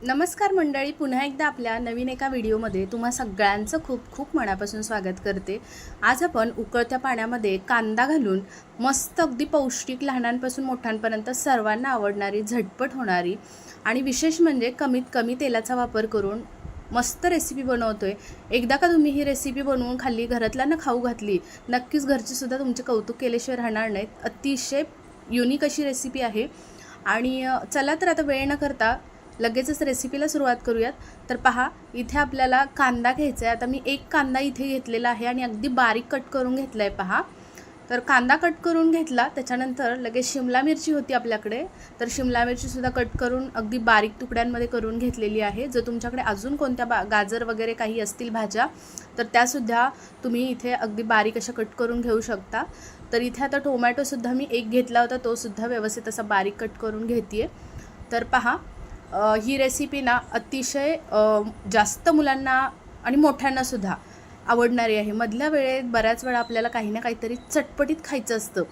नमस्कार मंडळी, पुन्हा एकदा आपल्या नवीन एका व्हिडिओमध्ये तुम्हा सगळ्यांचं खूप खूप मनापासून स्वागत करते। आज आपण उकळत्या पाण्यामध्ये कांदा घालून मस्त अगदी पौष्टिक लहानांपासून मोठ्यांपर्यंत सर्वांना आवडणारी, झटपट होणारी आणि विशेष म्हणजे कमीत कमी तेलाचा वापर करून मस्त रेसिपी बनवतोय। एकदा का तुम्ही ही रेसिपी बनवून खाल्ली, घरातल्यांना खाऊ घातली, नक्कीच घरचे सुद्धा तुमचे कौतुक केल्याशिवाय राहणार नाहीत। अतिशय युनिक अशी रेसिपी आहे आणि चला तर आता वेळ न करता लगेचच रेसिपीला सुरुवात करूयात। तर पहा, इथे आपल्याला कांदा घ्यायचा आहे। आता मी एक कांदा इथे घेतलेला आहे आणि अगदी बारीक कट करून घेतला आहे। पहा, तर कांदा कट करून घेतला, त्याच्यानंतर लगेच शिमला मिरची होती आपल्याकडे, तर शिमला मिरची सुद्धा कट करून अगदी बारीक तुकड्यांमध्ये करून घेतलेली आहे। जर तुमच्याकडे अजून कोणत्या गाजर वगैरे काही असतील भाज्या, तर त्यासुद्धा तुम्ही इथे अगदी बारीक अशा कट करून घेऊ शकता। तर इथे आता टोमॅटोसुद्धा मी एक घेतला होता, तो सुद्धा व्यवस्थित असा बारीक कट करून घेते। तर पहा, ही रेसिपी ना अतिशय जास्त मुलांना आणि मोठ्यांनासुद्धा आवडणारी आहे। मधल्या वेळेत बऱ्याच वेळा आपल्याला काही ना काहीतरी चटपटीत खायचं असतं,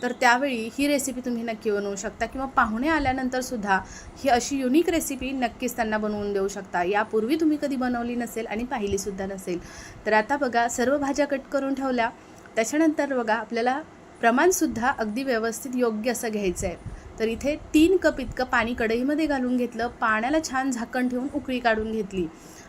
तर त्यावेळी ही रेसिपी तुम्ही नक्की बनवू शकता किंवा पाहुणे आल्यानंतरसुद्धा ही अशी युनिक रेसिपी नक्कीच त्यांना बनवून देऊ शकता। यापूर्वी तुम्ही कधी बनवली नसेल आणि पाहिलीसुद्धा नसेल। तर आता बघा, सर्व भाज्या कट करून ठेवल्या, त्याच्यानंतर बघा आपल्याला प्रमाणसुद्धा अगदी व्यवस्थित योग्य असं घ्यायचं आहे। तर इथे 3 कप इतकं पाणी कढईमध्ये घालून घेतलं, पाण्याला छान झाकण ठेवून उकळी काढून घेतली।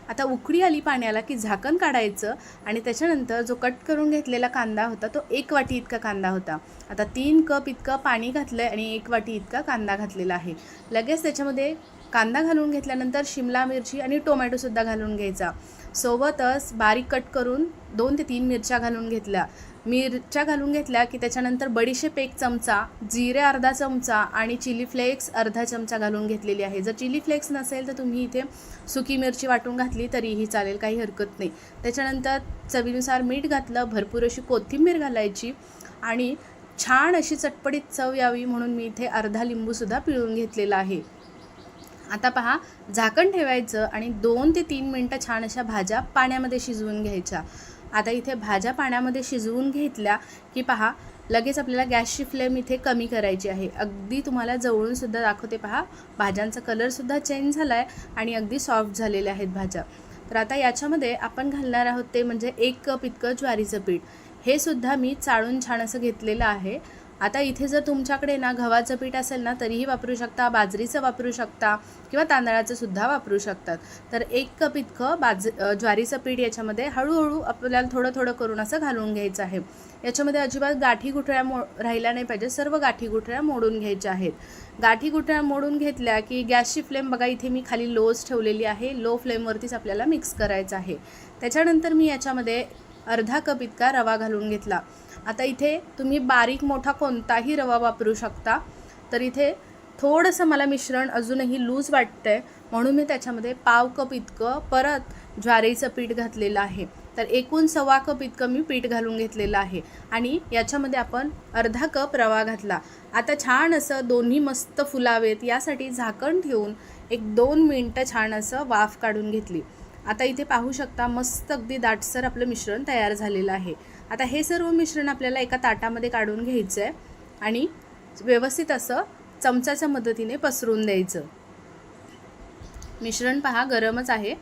आता उकळी आली पाण्याला की झाकण काढायचं आणि त्याच्यानंतर जो कट करून घेतलेला कांदा होता, तो 1 वाटी इतका कांदा होता। आता 3 कप इतकं पाणी घातलं आहे आणि 1 वाटी इतका कांदा घातलेला आहे। लगेच त्याच्यामध्ये कांदा घालून घेतल्यानंतर शिमला मिरची आणि टोमॅटोसुद्धा घालून घ्यायचा। सोबतच बारीक कट करून 2 ते 3 मिरच्या घालून घेतल्या। मिरच्या घालून घेतल्या की त्याच्यानंतर बडीशेप 1 चमचा, जिरे अर्धा चमचा आणि चिली फ्लेक्स अर्धा चमचा घालून घेतलेली आहे। जर चिली फ्लेक्स नसेल तर तुम्ही इथे सुकी मिरची वाटून घातली तरीही चालेल, काही हरकत नाही। त्याच्यानंतर चवीनुसार मीठ घातलं, भरपूर अशी कोथिंबीर घालायची आणि छान अशी चटपटीत चव यावी म्हणून मी इथे अर्धा लिंबूसुद्धा पिळून घेतलेला आहे। आता पहा, झाकण ठेवायचं आणि 2 ते 3 मिनटं छान अशा भाज्या पाण्यामध्ये शिजवून घ्यायच्या। आता इथे भाज्या पाण्यामध्ये शिजवून घेतल्या की पहा, लगेच आपल्याला गॅसची फ्लेम इथे कमी करायची आहे। अगदी तुम्हाला जवळूनसुद्धा दाखवते, पहा भाज्यांचा कलरसुद्धा चेंज झाला आहे आणि अगदी सॉफ्ट झालेल्या आहेत भाज्या। तर आता याच्यामध्ये आपण घालणार आहोत ते म्हणजे 1 कप इतकं ज्वारीचं पीठ, हे सुद्धा मी चाळून छान असं घेतलेलं आहे। आता इथे जर तुमच्याकडे ना गव्हाचं पीठ असेल ना तरीही वापरू शकता, बाजरीचं वापरू शकता किंवा तांदळाचं सुद्धा वापरू शकतात। तर 1 कप इतकं ज्वारीचं पीठ याच्यामध्ये हळूहळू आपल्याला थोडं थोडं करून असं घालून घ्यायचं आहे। याच्यामध्ये अजिबात गाठी गुठळ्या राहिल्या नाही पाहिजे, सर्व गाठी गुठळ्या मोडून घ्यायच्या आहेत। गाठी गुठळ्या मोडून घेतल्या की गॅसची फ्लेम बघा, इथे मी खाली लोच ठेवलेली आहे, लो फ्लेमवरतीच आपल्याला मिक्स करायचं आहे। त्याच्यानंतर मी याच्यामध्ये अर्धा कप इतका रवा घालून घेतला। आता इथे तुम्ही बारीक मोठा कोणताही रवा वापरू शकता। तर इथे थोडंसं मला मिश्रण अजूनही लूज वाटतं आहे म्हणून मी त्याच्यामध्ये पाव कप इतकं परत ज्वारीचं पीठ घातलेलं आहे। तर एकूण 1.25 कप इतकं मी पीठ घालून घेतलेलं आहे आणि याच्यामध्ये आपण अर्धा कप रवा घातला। आता छान असं दोन्ही मस्त फुलावेत यासाठी झाकण ठेवून 1-2 मिनटं छान असं वाफ काढून घेतली। आता इथे पाहू शकता, मस्त अगदी दाटसर आपलं मिश्रण तयार झालेलं आहे। आता हे सर्व मिश्रण आपल्याला एका ताटामध्ये काढून घ्यायचं आहे आणि व्यवस्थित असं चमच्याच्या मदतीने पसरून द्यायचं। मिश्रण पहा गरमच आहे,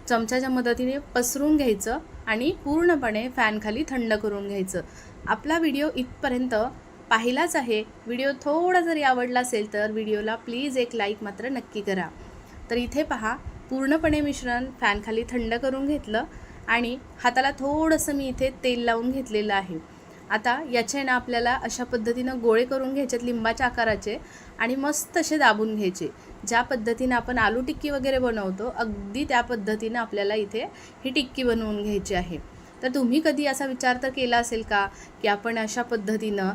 चमच्याच्या मदतीने पसरून घ्यायचं आणि पूर्णपणे फॅनखाली थंड करून घ्यायचं। आपला व्हिडिओ इथपर्यंत पाहिलाच आहे। व्हिडिओ थोडा जरी आवडला असेल तर व्हिडिओला प्लीज एक लाईक मात्र नक्की करा। तर इथे पहा, पूर्णपणे मिश्रण फॅनखाली थंड करून घेतलं आणि हाताला थोडंसं मी इथे तेल लावून घेतलेलं आहे। आता याचे ना आपल्याला अशा पद्धतीनं गोळे करून घ्यायचेत लिंबाच्या आकाराचे आणि मस्त असे दाबून घ्यायचे। ज्या पद्धतीनं आपण आलू टिक्की वगैरे बनवतो, अगदी त्या पद्धतीनं आपल्याला इथे ही टिक्की बनवून घ्यायची आहे। तर तुम्ही कधी असा विचार तर केला असेल का की आपण अशा पद्धतीनं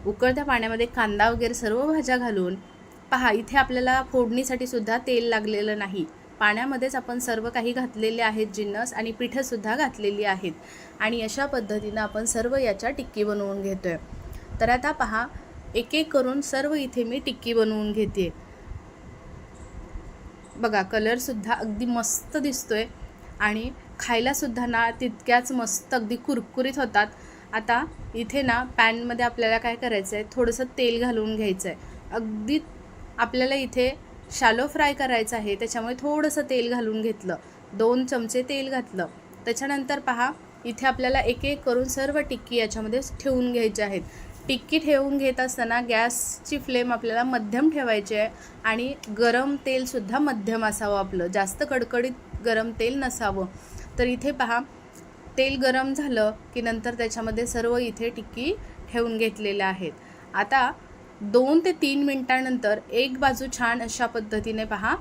उकळत्या पाण्यामध्ये कांदा वगैरे सर्व भाज्या घालून, पहा इथे आपल्याला फोडणीसाठी सुद्धा तेल लागलेलं नाही, पाण्यामध्येच आपण सर्व काही घातलेले आहेत जिन्नस आणि पिठंसुद्धा घातलेली आहेत आणि अशा पद्धतीनं आपण सर्व याच्या टिक्की बनवून घेतो आहे। तर आता पहा, एक एक करून सर्व इथे मी टिक्की बनवून घेते। बघा, कलरसुद्धा अगदी मस्त दिसतोय आणि खायलासुद्धा ना तितक्याच मस्त अगदी कुरकुरीत होतात। आता इथे ना पॅनमध्ये आपल्याला काय करायचं आहे, थोडंसं तेल घालून घ्यायचं आहे। अगदी आपल्याला इथे शॅलो फ्राय करायचं आहे, त्याच्यामुळे थोडंसं तेल घालून घेतलं, 2 चमचे तेल घातलं. त्याच्यानंतर पहा इथे आपल्याला एक एक करून सर्व टिक्की याच्यामध्ये ठेवून घ्यायचे आहेत. टिक्की ठेवून घेत असताना गॅसची फ्लेम आपल्याला मध्यम ठेवायची आहे आणि गरम तेलसुद्धा मध्यम असावं आपलं, जास्त कडकडीत गरम तेल नसावं. तर इथे पहा तेल गरम झालं की नंतर त्याच्यामध्ये सर्व इथे टिक्की ठेवून घेतलेल्या आहेत. आता 2 ते 3 मिनटानंतर एक बाजू छान अशा पद्धतीने पहा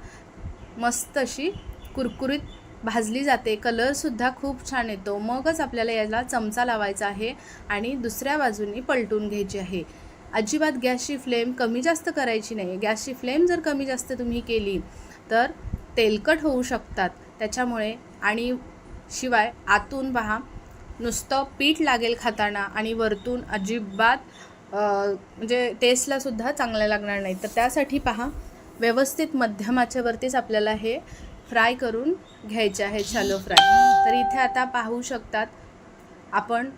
मस्त अशी कुरकुरीत भाजली जाते, कलरसुद्धा खूप छान येतो. मगच आपल्याला याला चमचा लावायचा आहे आणि दुसऱ्या बाजूनी पलटून घ्यायची आहे. अजिबात गॅसची फ्लेम कमी जास्त करायची नाही. गॅसची फ्लेम जर कमी जास्त तुम्ही केली तर तेलकट होऊ शकतात त्याच्यामुळे. आणि शिवाय आतून पहा नुसतं पीठ लागेल खाताना आणि वरतून अजिबात म्हणजे टेस्टलासुद्धा चांगलं लागणार नाही. तर त्यासाठी पहा व्यवस्थित मध्यम आचेवरतीच आपल्याला हे फ्राय करून घ्यायचे आहे, शॅलो फ्राय. तर इथे आता पाहू शकतात आपण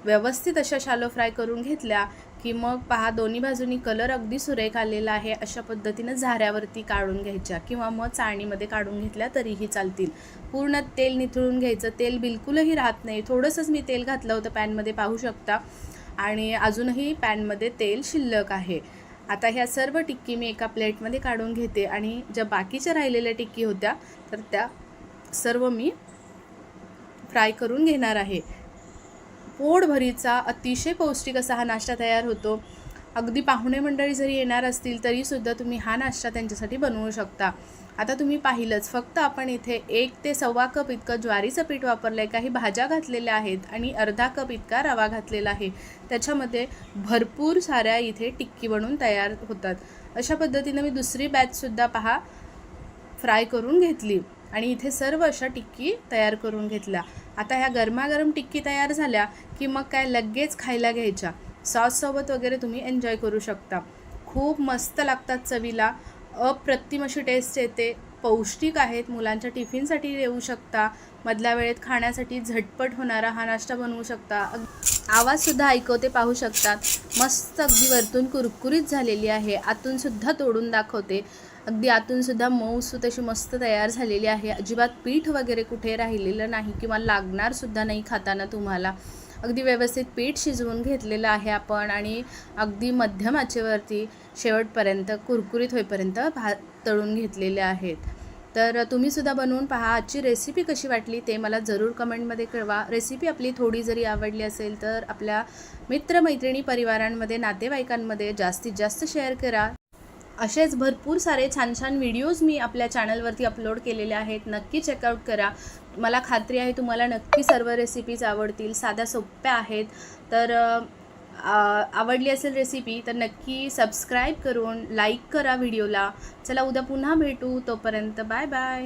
व्यवस्थित अशा शॅलो फ्राय करून घेतल्या की मग पहा दोन्ही बाजूनी कलर अगदी सुरेख आलेला आहे. अशा पद्धतीनं झाऱ्यावरती काढून घ्यायच्या किंवा मग चाळणीमध्ये काढून घेतल्या तरीही चालतील. पूर्ण तेल निथळून घ्यायचं, तेल बिलकुलही राहत नाही. थोडंसंच मी तेल घातलं होतं पॅनमध्ये, पाहू शकता, आणि अजूनही पॅनमध्ये तेल शिल्लक आहे. आता ह्या सर्व टिक्की मी एका प्लेटमध्ये काढून घेते आणि ज्या बाकीच्या राहिलेल्या टिक्की होत्या तर त्या सर्व मी फ्राय करून घेणार आहे. पोटभरीचा अतिशय पौष्टिक असा हा नाश्ता तयार होतो. अगदी पाहुणे मंडळी जरी येणार असतील तरीसुद्धा तुम्ही हा नाश्ता त्यांच्यासाठी बनवू शकता. आता तुम्ही पाहिलंच, फक्त आपण इथे 1 ते सव्वा कप इतकं ज्वारीचं पीठ वापरलं आहे, काही भाज्या घातलेल्या आहेत आणि अर्धा कप इतका रवा घातलेला आहे. त्याच्यामध्ये भरपूर साऱ्या इथे टिक्की बनवून तयार होतात. अशा पद्धतीनं मी दुसरी बॅचसुद्धा पहा फ्राय करून घेतली आणि इथे सर्व अशा टिक्की तयार करून घेतल्या. आता ह्या गरमागरम टिक्की तयार झाल्या की मग काय लगेच खायला घ्यायच्या. सॉससोबत वगैरे तुम्ही एन्जॉय करू शकता. खूप मस्त लागतात चवीला, अप्रतिम अशी टेस्ट येते, पौष्टिक आहेत, मुलांच्या टिफिनसाठी देऊ शकता, मधल्या वेळेत खाण्यासाठी झटपट होणारा हा नाश्ता बनवू शकता. आवाजसुद्धा ऐकवते, पाहू शकतात. मस्त अगदी वरतून कुरकुरीत झालेली आहे, आतूनसुद्धा तोडून दाखवते. अगदी आतूनसुद्धा मऊसूत अशी मस्त तयार झालेली आहे. अजिबात पीठ वगैरे कुठे राहिलेलं नाही किंवा लागणारसुद्धा नाही खाताना तुम्हाला. अगदी व्यवस्थित पीठ शिजवून घेतलेलं आहे आपण आणि अगदी मध्यम आचेवरती शेवटपर्यंत कुरकुरीत होईपर्यंत तळून घेतलेले आहेत. तर तुम्हीसुद्धा बनवून पहा. आजची रेसिपी कशी वाटली ते मला जरूर कमेंटमध्ये कळवा. रेसिपी आपली थोडी जरी आवडली असेल तर आपल्या मित्रमैत्रिणी, परिवारांमध्ये, नातेवाईकांमध्ये जास्तीत जास्त शेअर करा. असेच भरपूर सारे छान छान व्हिडिओज मी आपल्या चॅनलवरती अपलोड केलेले आहेत, नक्की चेकआउट करा. मला खात्री आहे तुम्हाला नक्की सर्व रेसिपीज आवडतील, साध्या सोप्या आहेत. तर आवडली असेल रेसिपी तर नक्की सबस्क्राईब करून लाईक करा व्हिडिओला. चला उद्या पुन्हा भेटू, तोपर्यंत बाय बाय.